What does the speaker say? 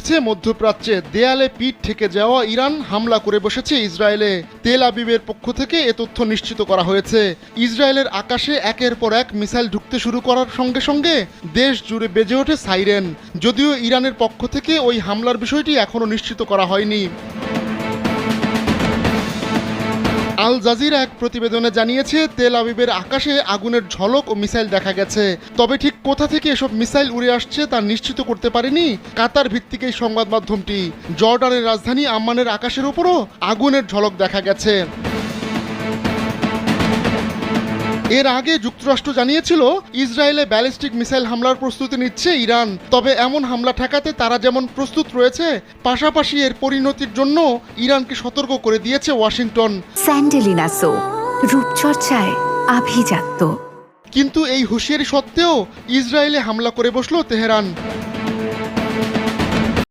চলছে মধ্যপ্রাচ্যে। দেয়ালে পিঠ ঠেকে যাওয়া ইরান হামলা করে বসেছে ইসরায়েলে। তেল আবিবের পক্ষ থেকে এ তথ্য নিশ্চিত করা হয়েছে। ইসরায়েলের আকাশে একের পর এক মিসাইল ঢুকতে শুরু করার সঙ্গে সঙ্গে দেশ জুড়ে বেজে ওঠে সাইরেন। যদিও ইরানের পক্ষ থেকে ওই হামলার বিষয়টি এখনও নিশ্চিত করা হয়নি। আল জাজিরা এক প্রতিবেদনে জানিয়েছে, তেল আবিবের আকাশে আগুনের ঝলক ও মিসাইল দেখা গেছে। তবে ঠিক কোথা থেকে এসব মিসাইল উড়ে আসছে তা নিশ্চিত করতে পারেনি কাতার ভিত্তিক এই সংবাদ মাধ্যমটি। জর্ডানের রাজধানী আম্মানের আকাশের উপরও আগুনের ঝলক দেখা গেছে। এর আগে যুক্তরাষ্ট্র জানিয়েছিল ইসরায়েলে ব্যালিস্টিক মিসাইল হামলার প্রস্তুতি নিচ্ছে ইরান। তবে এমন হামলা ঠেকাতে তারা যেমন প্রস্তুত রয়েছে, পাশাপাশি এর পরিণতির জন্য ইরানকে সতর্ক করে দিয়েছে ওয়াশিংটন। স্যান্ডেলিনা সো, রূপচর্চায় আভিজাত্য। কিন্তু এই হুঁশিয়ারি সত্ত্বেও ইসরায়েলে হামলা করে বসল তেহরান।